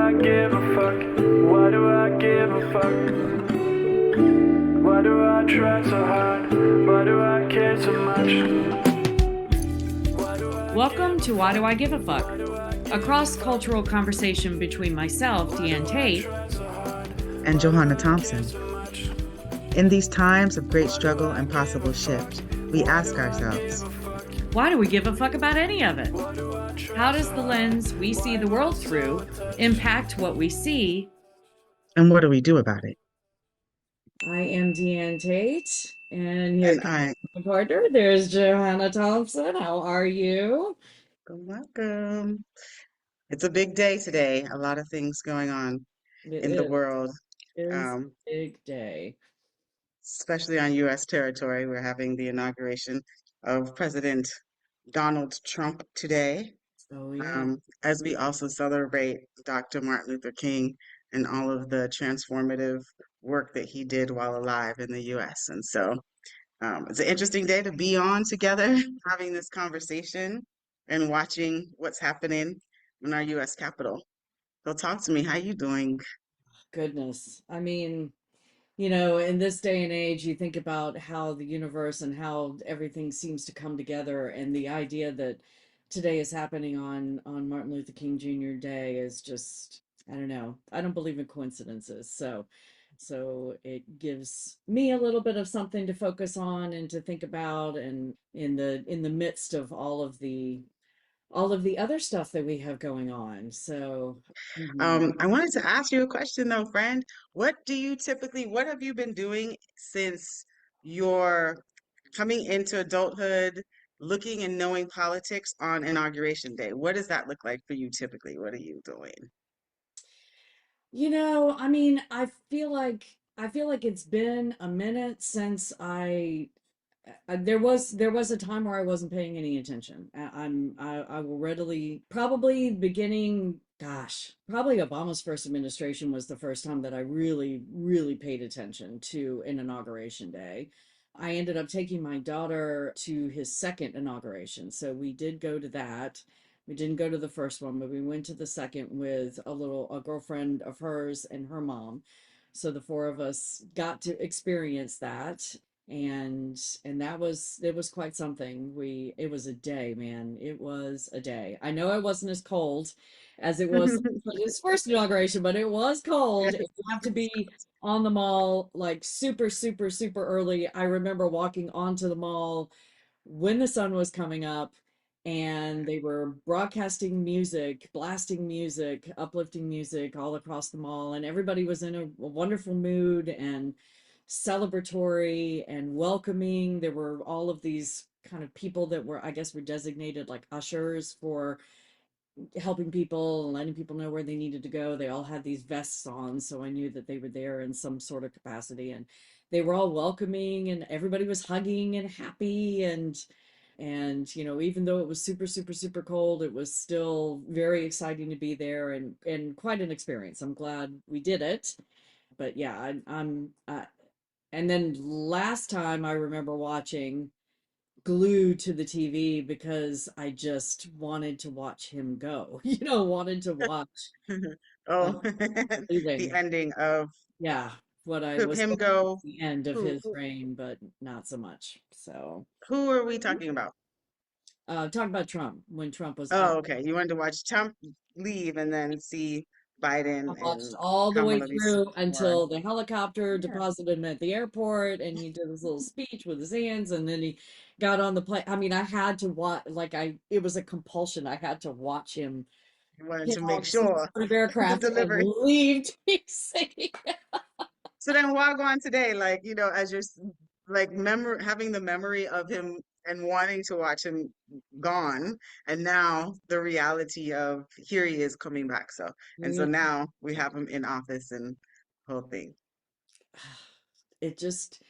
I give a fuck? Why do I give a fuck? Why do I try so hard? Why do I care so much? Welcome to Why Do I Give a Fuck? A cross-cultural conversation between myself, Diane Tate, and Johanna Thompson. In these times of great struggle and possible shift, we ask ourselves, why do we give a fuck about any of it? How does the lens we see the world through impact what we see? And what do we do about it? I am Diane Tate, and here And comes my partner. There's Johanna Thompson. How are you? welcome. It's a big day today. A lot of things going on It in the is, world, it is um, a big day. especially on U.S. territory. We're having the inauguration of President Donald Trump today, Oh, yeah. as we also celebrate Dr. Martin Luther King and all of the transformative work that he did while alive in the U.S. And so it's an interesting day to be on together, having this conversation and watching what's happening in our U.S. Capitol. So talk to me. How you doing? Goodness. I mean, you know, in this day and age, you think about how the universe and how everything seems to come together, and the idea that today is happening on Martin Luther King Jr. Day is just, I don't know. I don't believe in coincidences. So it gives me a little bit of something to focus on and to think about, and in the midst of all of the other stuff that we have going on. So, mhm. I wanted to ask you a question though, friend. What have you been doing since your coming into adulthood, looking and knowing politics on Inauguration Day? What does that look like for you typically? What are you doing? I mean, I feel like it's been a minute since there was a time where I wasn't paying any attention. I will readily probably beginning, gosh, probably Obama's first administration was the first time that I really paid attention to an inauguration day. I ended up taking my daughter to his second inauguration, so we did go to that. We didn't go to the first one, but we went to the second with a girlfriend of hers and her mom. So the four of us got to experience that, and that was it was quite something. It was a day, man. It was a day. I know it wasn't as cold as it was his first inauguration, but it was cold. You have to be on the mall like super, super, super early. I remember walking onto the mall when the sun was coming up, and they were broadcasting music, blasting music, uplifting music all across the mall, and everybody was in a wonderful mood and celebratory and welcoming. There were all of these kind of people that were, I guess, were designated like ushers for helping people and letting people know where they needed to go. They all had these vests on, so I knew that they were there in some sort of capacity, and they were all welcoming, and everybody was hugging and happy, and even though it was super, super, super cold, it was still very exciting to be there, and quite an experience. I'm glad we did it. But yeah, and then last time I remember watching glued to the TV because I just wanted to watch him go. Wanted to watch Oh, the leaving. ending of Yeah, what I was him hoping was go. the end of Who, his who, reign, but not so much. So, who are we talking about? talk about Trump when Trump was out. Oh, okay. You wanted to watch Trump leave and then see I Biden watched and all the way Kamala be through sworn. until the helicopter Yeah. deposited him at the airport, and he did this little speech with his hands, and then he got on the plane. I mean, I had to watch, like, it was a compulsion. I had to watch him You wanted get to make on some sure sort of the aircraft and delivery. leave DC. So then why go on today? Like, as you're like having the memory of him and wanting to watch him gone, and now the reality of here he is coming back. So Yeah. now we have him in office and whole thing. It just,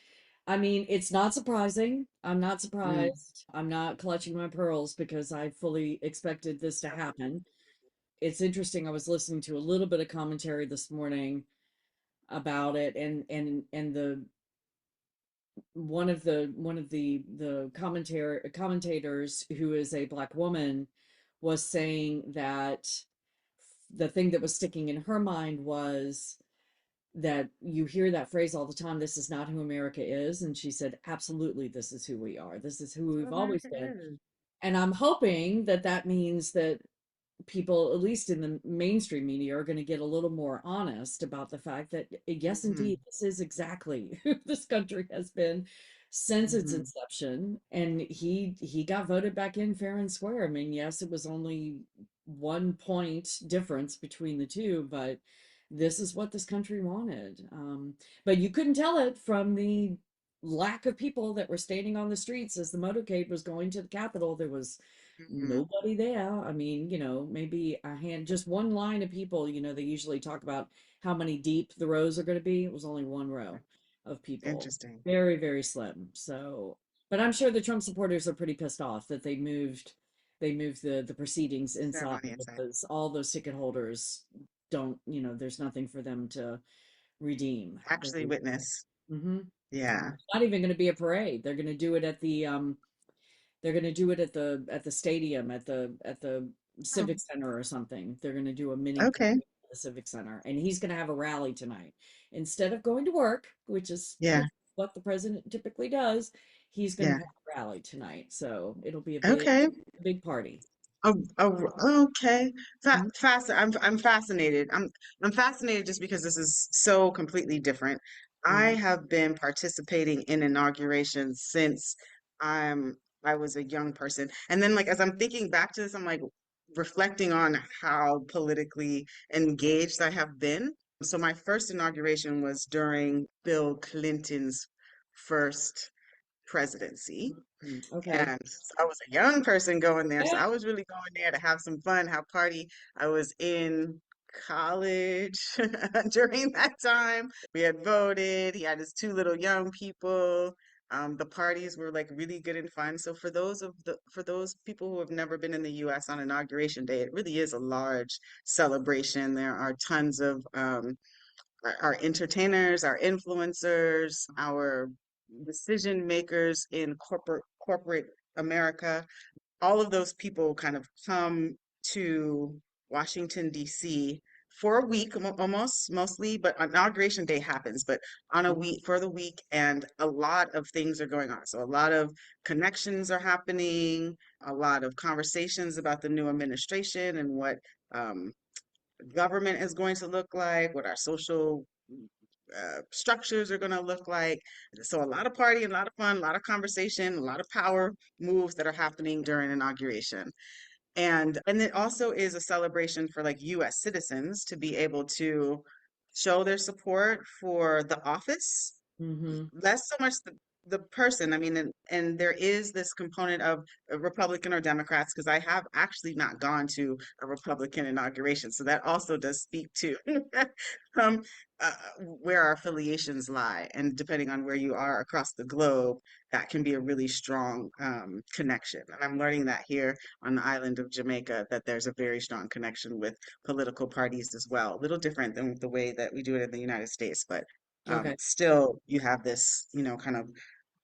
I mean, it's not surprising. I'm not Mm. surprised. I'm not clutching my pearls because I fully expected this to happen. It's interesting. I was listening to a little bit of commentary this morning about it, and the one of the commentators, who is a black woman, was saying that the thing that was sticking in her mind was that you hear that phrase all the time, this is not who America is. And she said, absolutely, this is who we are. This is who That's what we've always America been. is. And I'm hoping that that means that people, at least in the mainstream media, are going to get a little more honest about the fact that, yes, Hmm. indeed, this is exactly who this country has been since its Hmm. inception. And he got voted back in fair and square. I mean, yes, it was only 1 point difference between the two, but this is what this country wanted. But you couldn't tell it from the lack of people that were standing on the streets as the motorcade was going to the Capitol. There was Hmm. nobody there. I mean, maybe a hand, just one line of people. They usually talk about how many deep the rows are going to be. It was only one row of people. Interesting. Very, very slim. So, but I'm sure the Trump supporters are pretty pissed off that they moved the proceedings inside Ceremony inside. because all those ticket holders don't, there's nothing for them to redeem. Actually witness. Mm-hmm. Yeah. Not even going to be a parade. They're going to do it at the stadium at the Oh, Civic Center or something. They're going to do a mini parade okay. at the Civic Center, and he's going to have a rally tonight instead of going to work, which is Yeah. what the president typically does. He's going to Yeah. have a rally tonight, so it'll be a big, Okay. big party. Oh, oh, okay. Mhm. I'm fascinated. I'm fascinated just because this is so completely different. I Mhm. have been participating in inaugurations since I was a young person. And then like as I'm thinking back to this, I'm like reflecting on how politically engaged I have been. So my first inauguration was during Bill Clinton's first presidency. Okay. And I was a young person going there, so Yeah. I was really going there to have some fun, have party. I was in college during that time. We had voted. He had his two little young people. The parties were like really good and fun. So for those people who have never been in the U.S. on Inauguration Day, it really is a large celebration. There are tons of our entertainers, our influencers, our decision makers in corporate America. All of those people kind of come to Washington, D.C. for a week, almost mostly, but inauguration day happens, but on a week for the week, and a lot of things are going on. So a lot of connections are happening, a lot of conversations about the new administration and what um, government is going to look like, what our social structures are going to look like. So a lot of party, a lot of fun, a lot of conversation, a lot of power moves that are happening during inauguration. And it also is a celebration for like US citizens to be able to show their support for the office, Mm-hmm. less so much the person. I mean, and there is this component of a Republican or Democrats, because I have actually not gone to a Republican inauguration. So that also does speak to um, where our affiliations lie. And depending on where you are across the globe, that can be a really strong connection. And I'm learning that here on the island of Jamaica, that there's a very strong connection with political parties as well. A little different than the way that we do it in the United States, but Okay. still you have this, kind of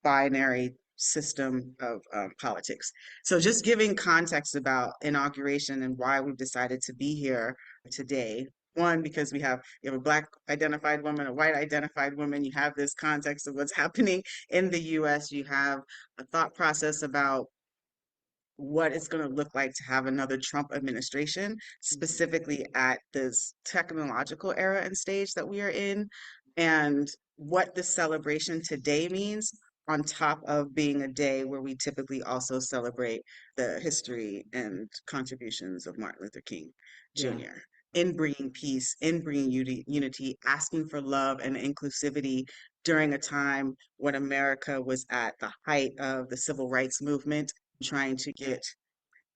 binary system of politics. So just giving context about inauguration and why we've decided to be here today. One, because you have a black identified woman, a white identified woman, you have this context of what's happening in the US, you have a thought process about what it's going to look like to have another Trump administration, specifically at this technological era and stage that we are in, and what the celebration today means, on top of being a day where we typically also celebrate the history and contributions of Martin Luther King Yeah. Jr. in bringing peace, in bringing unity, asking for love and inclusivity during a time when America was at the height of the civil rights movement, trying to get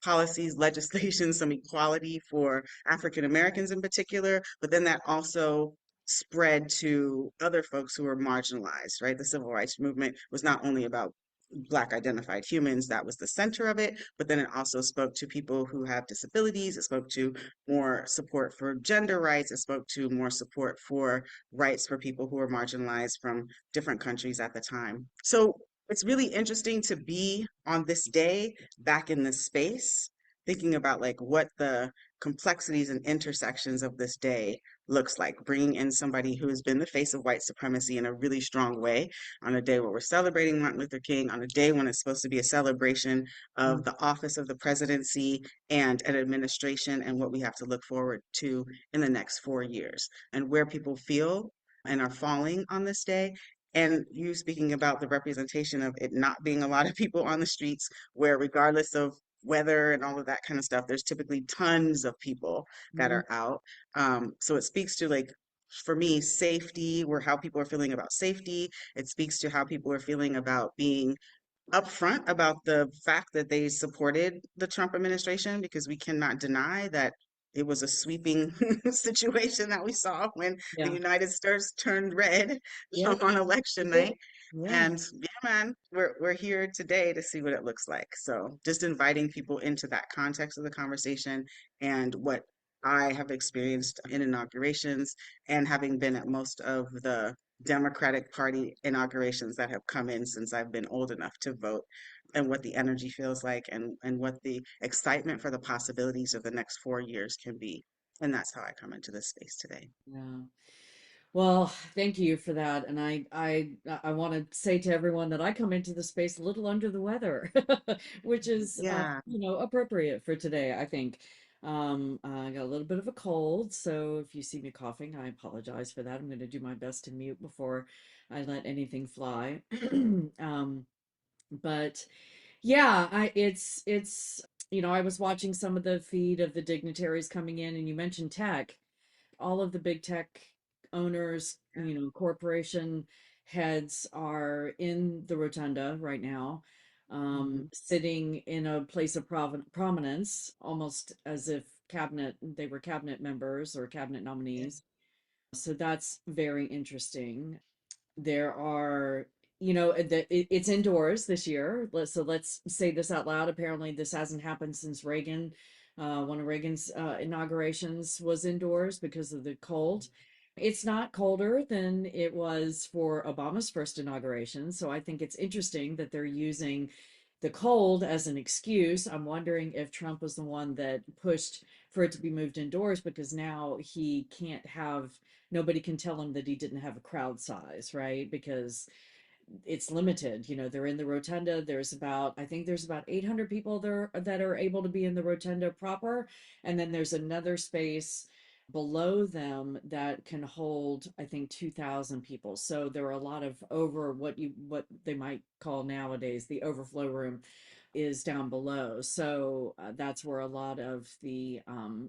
policies, legislation, some equality for African Americans in particular, but then that also spread to other folks who were marginalized, right? The civil rights movement was not only about Black identified humans, that was the center of it, but then it also spoke to people who have disabilities. It spoke to more support for gender rights. It spoke to more support for rights for people who were marginalized from different countries at the time. So it's really interesting to be on this day back in this space thinking about like what the complexities and intersections of this day looks like, bringing in somebody who has been the face of white supremacy in a really strong way on a day where we're celebrating Martin Luther King, on a day when it's supposed to be a celebration of the office of the presidency and an administration and what we have to look forward to in the next 4 years and where people feel and are falling on this day. And you speaking about the representation of it not being a lot of people on the streets, where regardless of weather and all of that kind of stuff, there's typically tons of people that Mhm. are out. So it speaks to like, for me, safety, where how people are feeling about safety. It speaks to how people are feeling about being upfront about the fact that they supported the Trump administration, because we cannot deny that it was a sweeping situation that we saw when the Yeah. United States turned red Yep. on election It did. night. Yeah. And yeah, man, we're here today to see what it looks like. So just inviting people into that context of the conversation and what I have experienced in inaugurations and having been at most of the Democratic Party inaugurations that have come in since I've been old enough to vote, and what the energy feels like, and what the excitement for the possibilities of the next 4 years can be. And that's how I come into this space today. Yeah. Well, thank you for that. And I want to say to everyone that I come into the space a little under the weather, which is Yeah. appropriate for today, I think. I got a little bit of a cold, so if you see me coughing, I apologize for that. I'm going to do my best to mute before I let anything fly. Um, but yeah, I was watching some of the feed of the dignitaries coming in, and you mentioned tech. All of the big tech owners, corporation heads are in the rotunda right now, Hmm. sitting in a place of prominence, almost as if they were cabinet members or cabinet Yeah. nominees. So that's very interesting. There are, it's indoors this year. Let's say this out loud. Apparently, this hasn't happened since Reagan. One of Reagan's inaugurations was indoors because of the cold. It's not colder than it was for Obama's first inauguration. So I think it's interesting that they're using the cold as an excuse. I'm wondering if Trump was the one that pushed for it to be moved indoors, because now he can't have, nobody can tell him that he didn't have a crowd size, right? Because it's limited. They're in the rotunda. I think there's about 800 people there that are able to be in the rotunda proper. And then there's another space below them that can hold, I think, 2,000 people. So there are a lot of over what they might call nowadays the overflow room is down below. So that's where a lot of the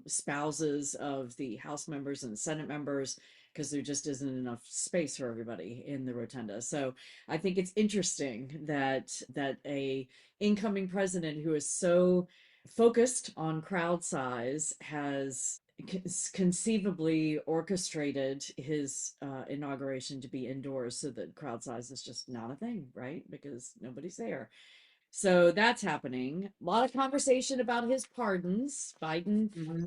spouses of the House members and Senate members, because there just isn't enough space for everybody in the rotunda. So I think it's interesting that a incoming president who is so focused on crowd size has conceivably orchestrated his inauguration to be indoors so that crowd size is just not a thing, right? Because nobody's there. So that's happening. A lot of conversation about his pardons. Biden Hmm.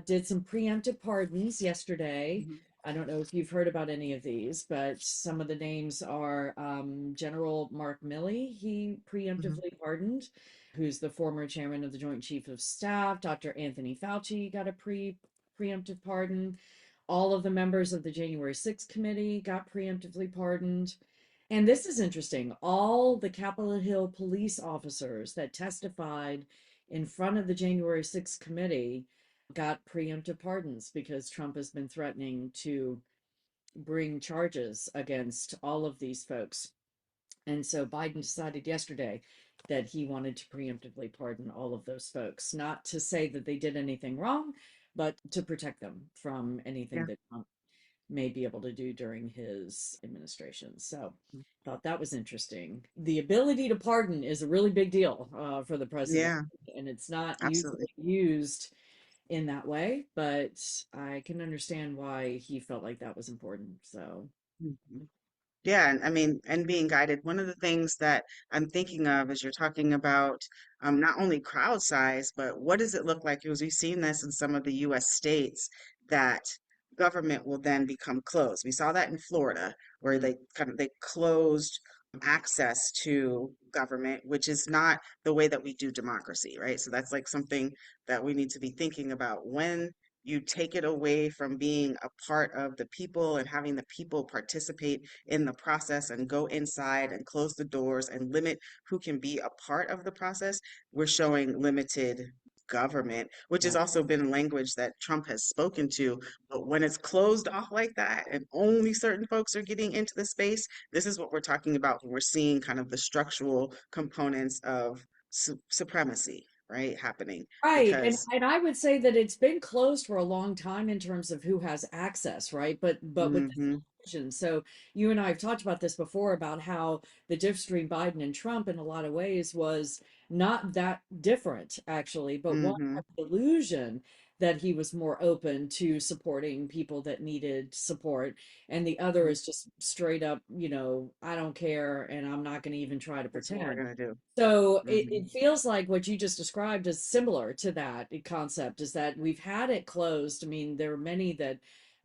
did some preemptive pardons yesterday. Hmm. I don't know if you've heard about any of these, but some of the names are General Mark Milley, he Hmm. preemptively pardoned, who's the former chairman of the Joint Chief of Staff. Dr. Anthony Fauci got a preemptive pardon. All of the members of the January 6th committee got preemptively pardoned. And this is interesting. All the Capitol Hill police officers that testified in front of the January 6th committee got preemptive pardons because Trump has been threatening to bring charges against all of these folks. And so Biden decided yesterday that he wanted to preemptively pardon all of those folks, not to say that they did anything wrong, but to protect them from anything Yeah. that Trump may be able to do during his administration. So thought that was interesting. The ability to pardon is a really big deal for the president, Yeah, and it's not absolutely. usually used in that way, but I can understand why he felt like that was important. So, Mhm. Yeah, and I mean, and being guided. One of the things that I'm thinking of as you're talking about not only crowd size, but what does it look like? Because we've seen this in some of the U.S. states that government will then become closed. We saw that in Florida, where mm, they closed access to government, which is not the way that we do democracy, right? So that's like something that we need to be thinking about. When you take it away from being a part of the people and having the people participate in the process and go inside and close the doors and limit who can be a part of the process, we're showing limited government, which has Right. also been language that Trump has spoken to. But when it's closed off like that and only certain folks are getting into the space, this is what we're talking about when we're seeing kind of the structural components of supremacy, right, happening. Right. Because, And I would say that it's been closed for a long time in terms of who has access, right? But with this hmm election, so you and I have talked about this before about how the difference between Biden and Trump in a lot of ways was not that different, actually, but one hmm had the illusion that he was more open to supporting people that needed support, and the other is just straight up, I don't care and I'm not going to even try to that's what we're pretend. gonna do. So hmm it feels like what you just described is similar to that concept, is that we've had it closed. I mean, there are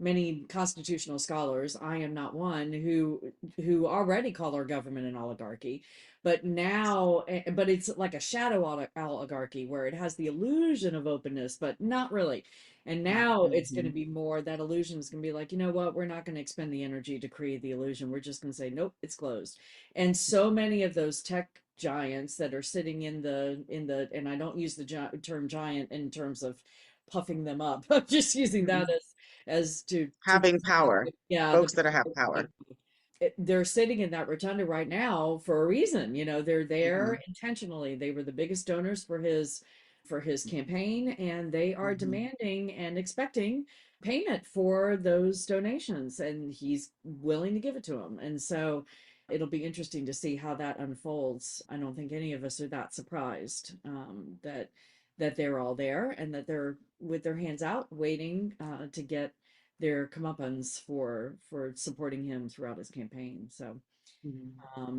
many constitutional scholars, I am not one, who already call our government an oligarchy, but now, but it's like a shadow oligarchy where it has the illusion of openness, but not really. And now it's going to hmm be more, that illusion is going to be like, you know what, we're not going to expend the energy to create the illusion. We're just going to say, nope, it's closed. And so many of those tech giants that are sitting in the, and I don't use the term giant in terms of puffing them up. I'm just using that hmm as to Having power, yeah, folks that have power. they're sitting in that rotunda right now for a reason. They're there hmm intentionally. They were the biggest donors for his campaign, and they are hmm demanding and expecting payment for those donations, and he's willing to give it to them. And so it'll be interesting to see how that unfolds. I don't think any of us are that surprised, that they're all there and that they're with their hands out waiting to get their comeuppance for supporting him throughout his campaign. So, hmm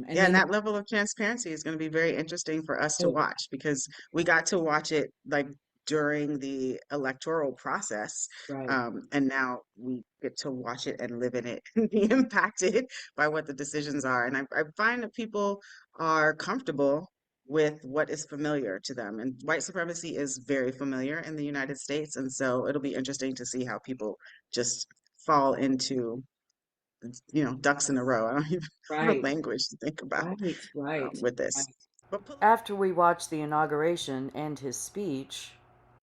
and Yeah, then and that level of transparency is going to be very interesting for us to oh, watch because we got to watch it like during the electoral process. right, And now we get to watch it and live in it and be impacted by what the decisions are. And I find that people are comfortable with what is familiar to them. And white supremacy is very familiar in the United States. And so it'll be interesting to see how people just fall into, ducks in a row. I don't even have a right, language to think about right. with this. But After we watched the inauguration and his speech,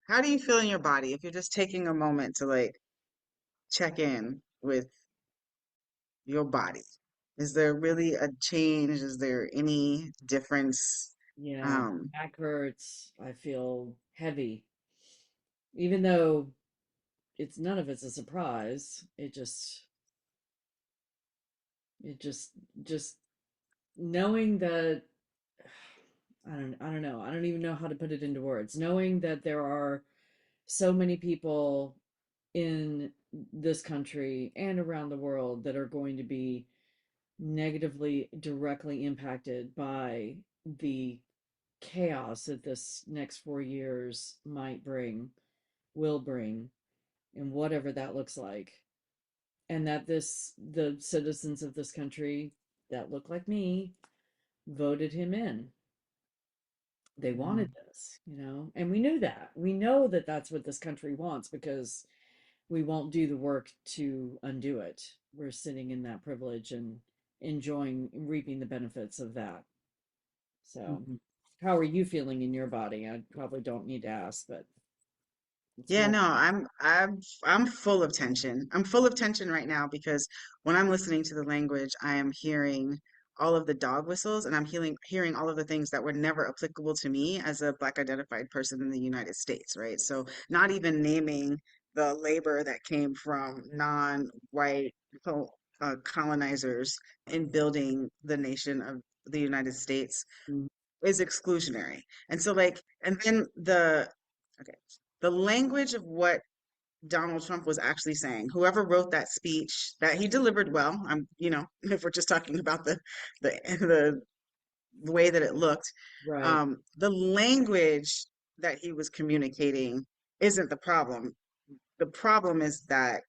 how do you feel in your body if you're just taking a moment to like check in with your body? Is there really a change? Is there any difference? yeah, Um, back hurts. I feel heavy, even though it's none of it's a surprise. It just knowing that I don't know. I don't even know how to put it into words. Knowing that there are so many people in this country and around the world that are going to be negatively directly impacted by the chaos that this next 4 years might bring, will bring, and whatever that looks like. And that the citizens of this country that look like me voted him in. They wanted mhm, this, and we knew that. We know that that's what this country wants because we won't do the work to undo it. We're sitting in that privilege and enjoying reaping the benefits of that. So, mhm. how are you feeling in your body? I probably don't need to ask, but it's Yeah, more. no, I'm full of tension. I'm full of tension right now because when I'm listening to the language, I am hearing all of the dog whistles and I'm hearing all of the things that were never applicable to me as a Black identified person in the United States, right? So not even naming the labor that came from non-white colonizers in building the nation of the United States is exclusionary. And so like, and then okay, the language of what Donald Trump was actually saying, whoever wrote that speech that he delivered well, if we're just talking about the the way that it looked, Right. the language that he was communicating isn't the problem. The problem is that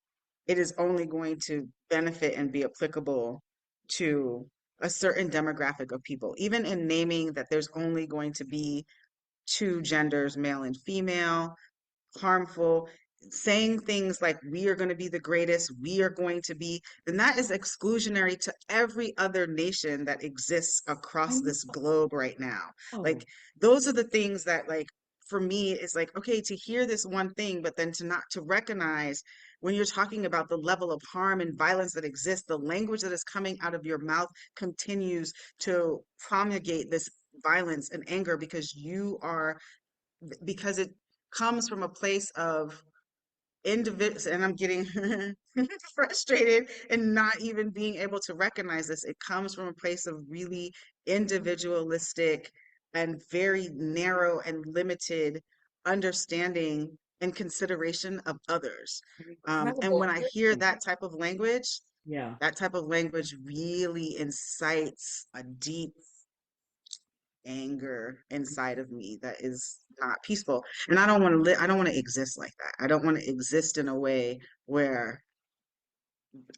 it is only going to benefit and be applicable to a certain demographic of people, even in naming that there's only going to be two genders, male and female, harmful, saying things like we are going to be the greatest, we are going to be, then that is exclusionary to every other nation that exists I across know. this globe right now. Oh, Like those are the things that like for me it's like okay to hear this one thing but then to not to recognize when you're talking about the level of harm and violence that exists, the language that is coming out of your mouth continues to promulgate this violence and anger because you are because it comes from a place of individuals, and I'm getting frustrated and not even being able to recognize this. It comes from a place of really individualistic and very narrow and limited understanding and consideration of others. And incredible when I hear person. Yeah. that type of language really incites a deep anger inside of me that is not peaceful. And I don't want to I don't want to exist like that. I don't want to exist in a way where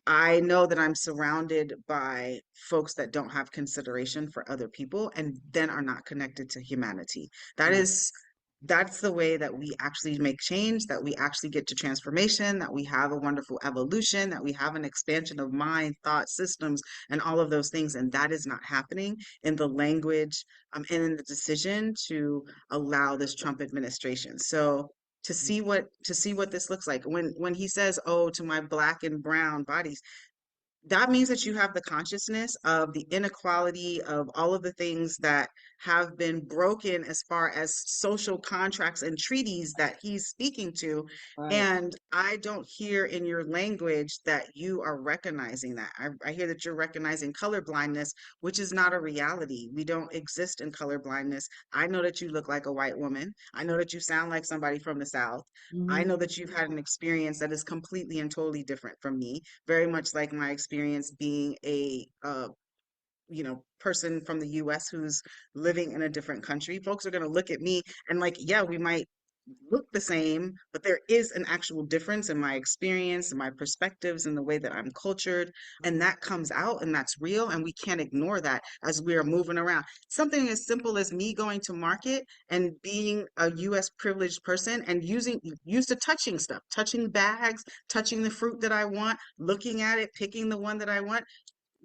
I know that I'm surrounded by folks that don't have consideration for other people and then are not connected to humanity. That Yeah. is, that's the way that we actually make change, that we actually get to transformation, that we have a wonderful evolution, that we have an expansion of mind, thought, systems, and all of those things. And that is not happening in the language and in the decision to allow this Trump administration. So to see what this looks like when he says oh to my black and brown bodies, that means that you have the consciousness of the inequality of all of the things that have been broken as far as social contracts and treaties that he's speaking to. Right. And I don't hear in your language that you are recognizing that. I hear that you're recognizing color blindness, which is not a reality. We don't exist in color blindness. I know that you look like a white woman. I know that you sound like somebody from the South. I Hmm. know that you've had an experience that is completely and totally different from me, very much like my experience being a person from the US who's living in a different country. Folks are going to look at me and like, yeah, we might look the same, but there is an actual difference in my experience and my perspectives and the way that I'm cultured. And that comes out and that's real. And we can't ignore that as we are moving around. Something as simple as me going to market and being a US privileged person and used to touching stuff, touching bags, touching the fruit that I want, looking at it, picking the one that I want.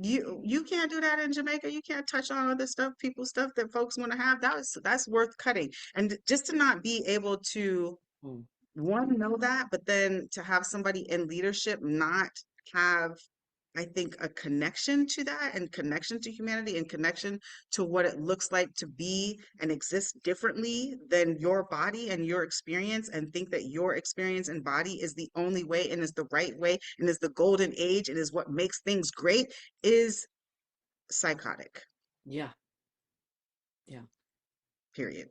You can't do that in Jamaica. You can't touch on other stuff, people's stuff that folks want to have. That's worth cutting. And just to not be able to one know that, but then to have somebody in leadership not have, I think, a connection to that and connection to humanity and connection to what it looks like to be and exist differently than your body and your experience and think that your experience and body is the only way and is the right way and is the golden age and is what makes things great is psychotic, Yeah. Yeah. period.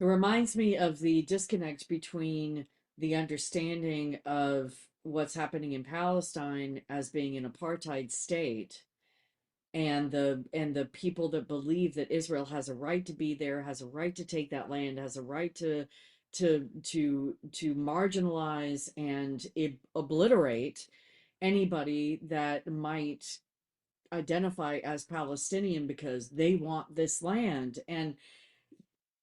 It reminds me of the disconnect between the understanding of what's happening in Palestine as being an apartheid state and the people that believe that Israel has a right to be there, has a right to take that land, has a right to marginalize and obliterate anybody that might identify as Palestinian because they want this land. And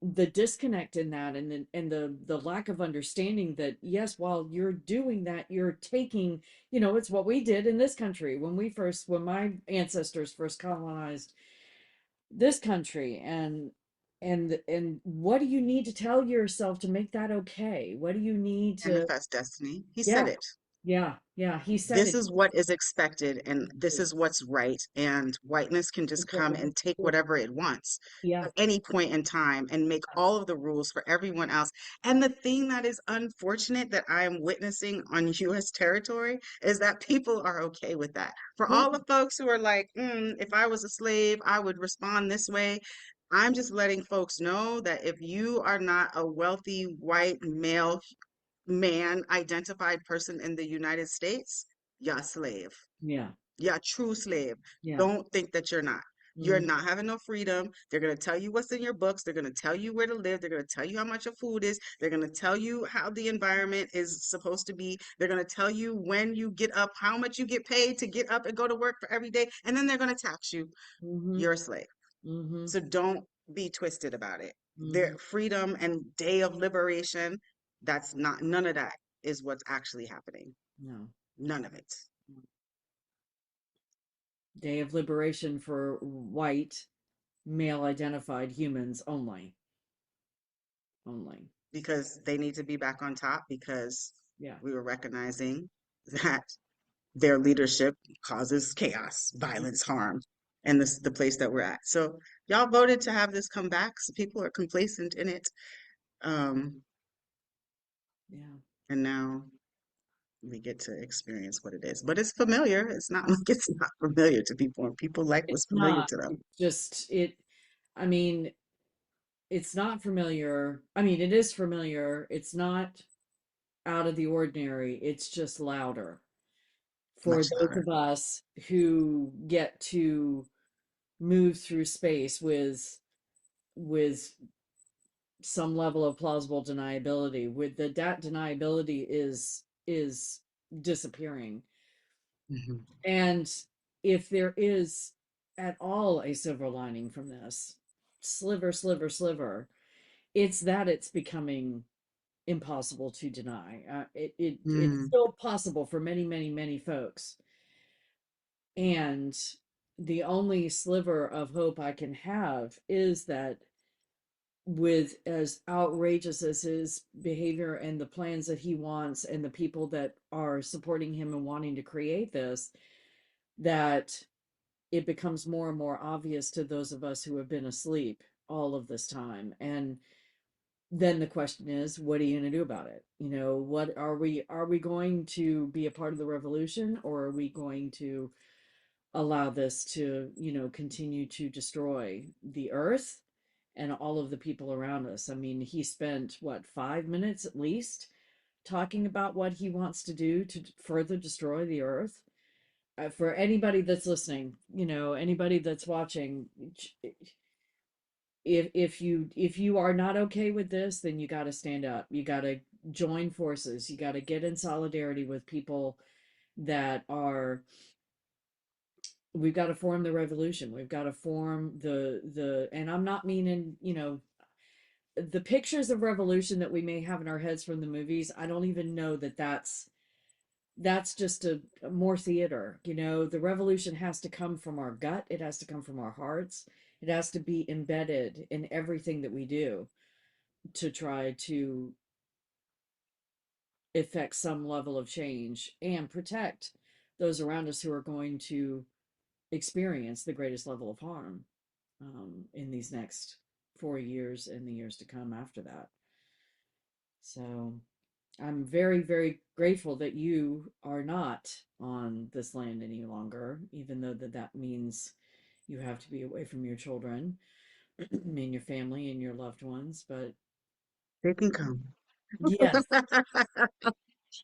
the disconnect in that and the lack of understanding that yes, while you're doing that, you're taking, it's what we did in this country when my ancestors first colonized this country. And what do you need to tell yourself to make that okay? What do you need to? Manifest destiny. He said Yeah. it. Yeah, he said This it. is what is expected and this is what's right. And whiteness can just It's what come we're and take for. whatever it wants Yeah. at any point in time and make all of the rules for everyone else. And the thing that is unfortunate that I am witnessing on US territory is that people are okay with that. For Yeah. all the folks who are like, if I was a slave, I would respond this way. I'm just letting folks know that if you are not a wealthy white male man identified person in the United States, you're a slave. Yeah. You're a true slave. Yeah. Don't think that you're not. You're Mhm. not having no freedom. They're going to tell you what's in your books. They're going to tell you where to live. They're going to tell you how much your food is. They're going to tell you how the environment is supposed to be. They're going to tell you when you get up, how much you get paid to get up and go to work for every day. And then they're going to tax you. Mhm. You're a slave. Mhm. So don't be twisted about it. Their Mhm. freedom and day of liberation, that's not, none of that is what's actually happening. No. None of it. Day of liberation for white male identified humans only. Only. Because they need to be back on top because Yeah. we were recognizing that their leadership causes chaos, violence, harm, and this the place that we're at. So y'all voted to have this come back. So people are complacent in it. Um, Yeah. and now we get to experience what it is. But it's familiar. It's not like it's not familiar to people, and people like It's what's familiar not. to them. It's just it I mean, it's not familiar. I mean, it is familiar. It's not out of the ordinary. It's just louder for Much those louder. of us who get to move through space with some level of plausible deniability. With that deniability is disappearing. Mhm. And if there is at all a silver lining from this, sliver, sliver, sliver, it's that it's becoming impossible to deny. It's Mm, still possible for many, many, many folks. And the only sliver of hope I can have is that with as outrageous as his behavior and the plans that he wants and the people that are supporting him and wanting to create this, that it becomes more and more obvious to those of us who have been asleep all of this time. And then the question is, what are you going to do about it? You know, what are we going to be a part of the revolution, or are we going to allow this to, continue to destroy the earth and all of the people around us? I mean, he spent what, 5 minutes at least talking about what he wants to do to further destroy the earth. For anybody that's listening, anybody that's watching, if you are not okay with this, then you got to stand up. You got to join forces. You got to get in solidarity with people that are. We've got to form the revolution. We've got to form and I'm not meaning, the pictures of revolution that we may have in our heads from the movies. I don't even know that that's just a more theater. The revolution has to come from our gut. It has to come from our hearts. It has to be embedded in everything that we do to try to effect some level of change and protect those around us who are going to experience the greatest level of harm in these next 4 years and the years to come after that. So I'm very, very grateful that you are not on this land any longer, even though that means you have to be away from your children and your family and your loved ones. But they can come. yes, yes,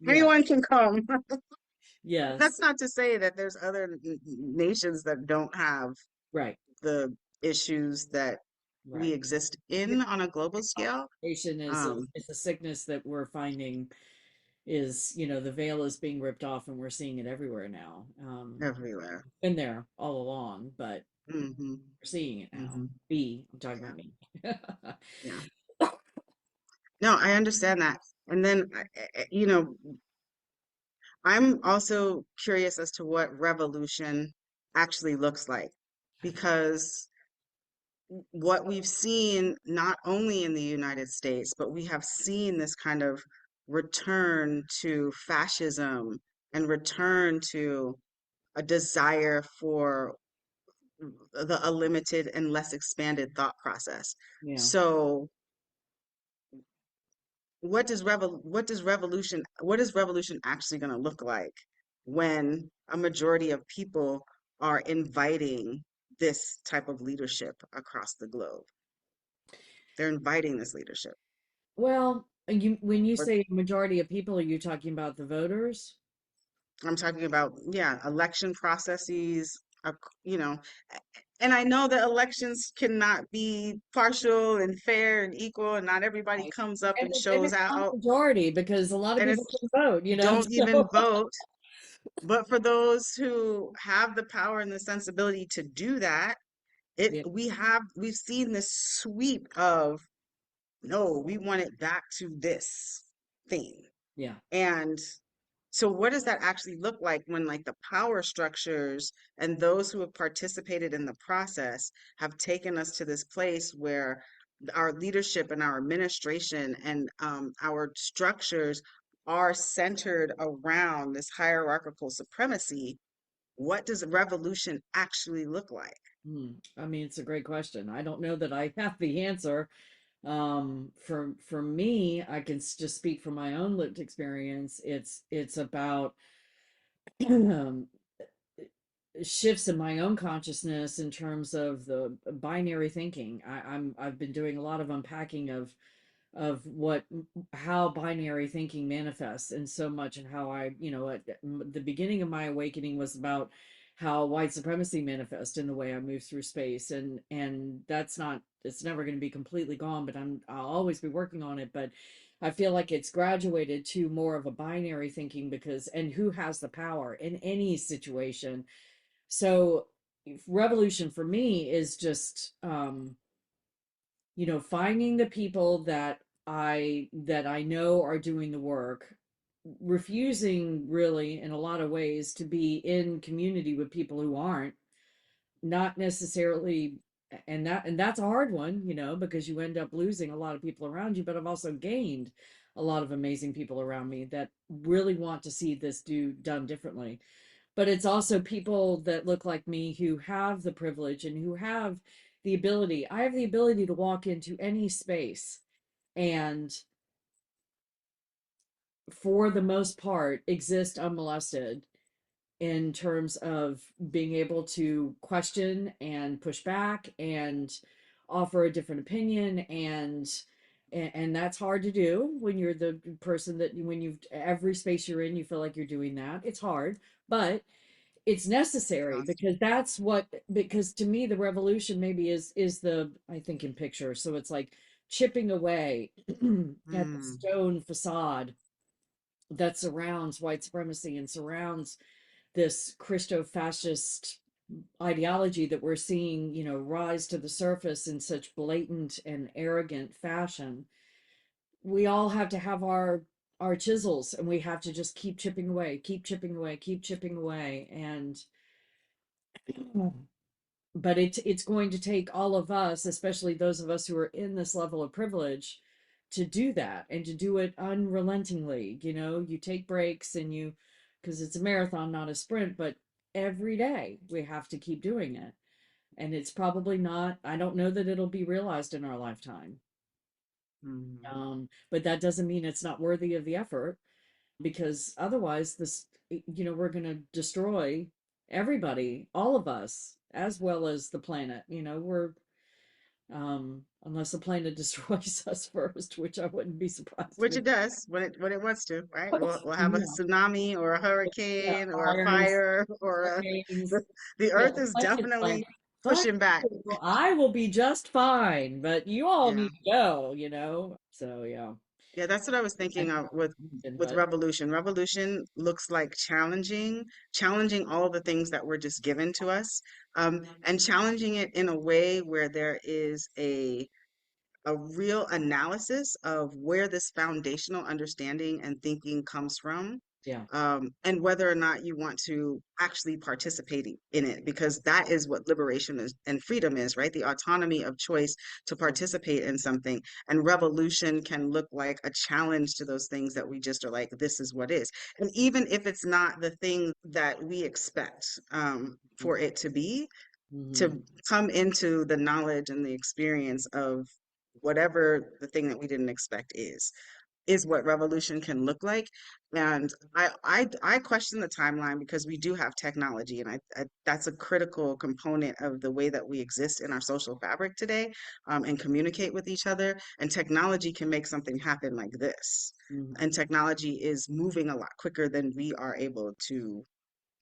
Anyone can come. That's yes, not to say that there's other nations that don't have right, the issues that we right. exist in on a global scale. Colonization Um, is a sickness that we're finding is, the veil is being ripped off and we're seeing it everywhere now. everywhere. Been there all along, but Hmm. we're seeing it now. Hmm. I'm talking Yeah, about me. yeah. No, I understand that. And then, I'm also curious as to what revolution actually looks like, because what we've seen not only in the United States, but we have seen this kind of return to fascism and return to a desire for a limited and less expanded thought process. Yeah. So what is revolution actually going to look like when a majority of people are inviting this type of leadership across the globe? They're inviting this leadership. Well, when you But say majority of people, are you talking about the voters? I'm talking about, yeah, election processes, you know, and I know that elections cannot be partial and fair and equal, and not everybody Right. comes up and And shows it's not out, majority because a lot of and people it's can vote, don't even so vote. But for those who have the power and the sensibility to do that, yeah, we've seen this sweep of no, we want it back to this thing. yeah. And so what does that actually look like when like the power structures and those who have participated in the process have taken us to this place where our leadership and our administration and our structures are centered around this hierarchical supremacy? What does revolution actually look like? I mean, it's a great question. I don't know that I have the answer. For me, I can just speak from my own lived experience. It's about um, shifts in my own consciousness in terms of the binary thinking. I've been doing a lot of unpacking of what how binary thinking manifests in so much, and how the beginning of my awakening was about how white supremacy manifests in the way I move through space, and that's not, it's never going to be completely gone, but I'll always be working on it. But I feel like it's graduated to more of a binary thinking, because and who has the power in any situation. So revolution for me is just finding the people that I know are doing the work, refusing really in a lot of ways to be in community with people who aren't, not necessarily, and that's a hard one, because you end up losing a lot of people around you, but I've also gained a lot of amazing people around me that really want to see this done differently. But it's also people that look like me who have the privilege and who have the ability. I have the ability to walk into any space and, for the most part, exist unmolested in terms of being able to question and push back and offer a different opinion, and that's hard to do when you're the person that, when you've every space you're in, you feel like you're doing that. It's hard, but it's necessary, Exhausting. because to me the revolution maybe is the, I think in picture, so it's like chipping away at the Mm. stone facade that surrounds white supremacy and surrounds this Christo-fascist ideology that we're seeing, rise to the surface in such blatant and arrogant fashion. We all have to have our chisels, and we have to just keep chipping away, keep chipping away, keep chipping away. And but it's going to take all of us, especially those of us who are in this level of privilege, to do that, and to do it unrelentingly. You take breaks, and because it's a marathon, not a sprint, but every day we have to keep doing it. And it's probably not, I don't know that it'll be realized in our lifetime. Mm. But that doesn't mean it's not worthy of the effort, because otherwise we're going to destroy everybody, all of us, as well as the planet. We're unless the planet destroys us first, which I wouldn't be surprised if Which it it does when it wants to, right? does. We'll have a Yeah, tsunami or a yeah, hurricane or a fires, fire or hurricanes. the Yeah, earth the is planet's like, definitely fuck pushing back. you, I will be just fine, but you all Yeah. need to go. So yeah, Yeah, that's what I was I thinking know of that's amazing, with but revolution. Revolution looks like challenging all of the things that were just given to us, and challenging it in a way where there is a real analysis of where this foundational understanding and thinking comes from, yeah. and whether or not you want to actually participate in it, because that is what liberation is and freedom is, right? The autonomy of choice to participate in something. And revolution can look like a challenge to those things that we just are like, this is what is. And even if it's not the thing that we expect for it to be, Mm-hmm. to come into the knowledge and the experience of whatever the thing that we didn't expect is what revolution can look like. And I question the timeline, because we do have technology, and that's a critical component of the way that we exist in our social fabric today, and communicate with each other. And technology can make something happen like this. Mm-hmm. And technology is moving a lot quicker than we are able to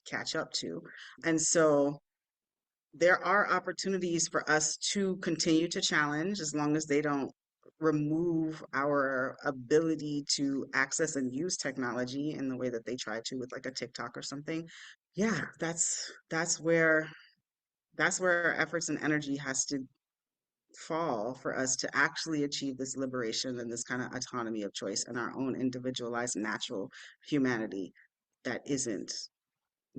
catch up to. And so there are opportunities for us to continue to challenge as long as they don't remove our ability to access and use technology in the way that they try to with like a TikTok or something. Yeah, that's where our efforts and energy has to fall for us to actually achieve this liberation and this kind of autonomy of choice and our own individualized natural humanity that isn't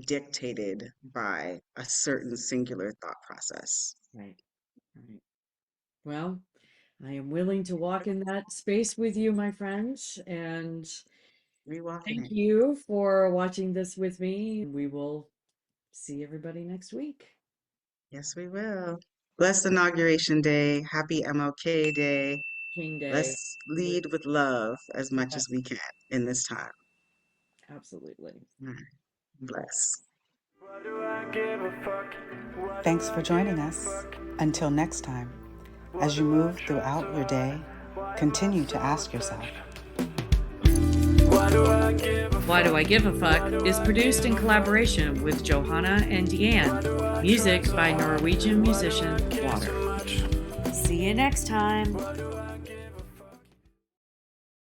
dictated by a certain singular thought process. Right. Right. Well, I am willing to walk in that space with you, my friends, and Rewalking thank it. you for watching this with me. We will see everybody next week. Yes, we will. Blessed Inauguration Day. Happy MLK Day. King Day. Let's lead with love as much as we Yes, can in this time. absolutely. All right. Bless. Why do I give a fuck? Why do Thanks for I joining give a us. fuck? Until next time, Why as you do I move try throughout so your day, hard? continue to ask yourself, Why do I give a Why fuck? Do I Give a Fuck is produced in collaboration with Johanna and Diane. Music by Norwegian musician Water. See you next time.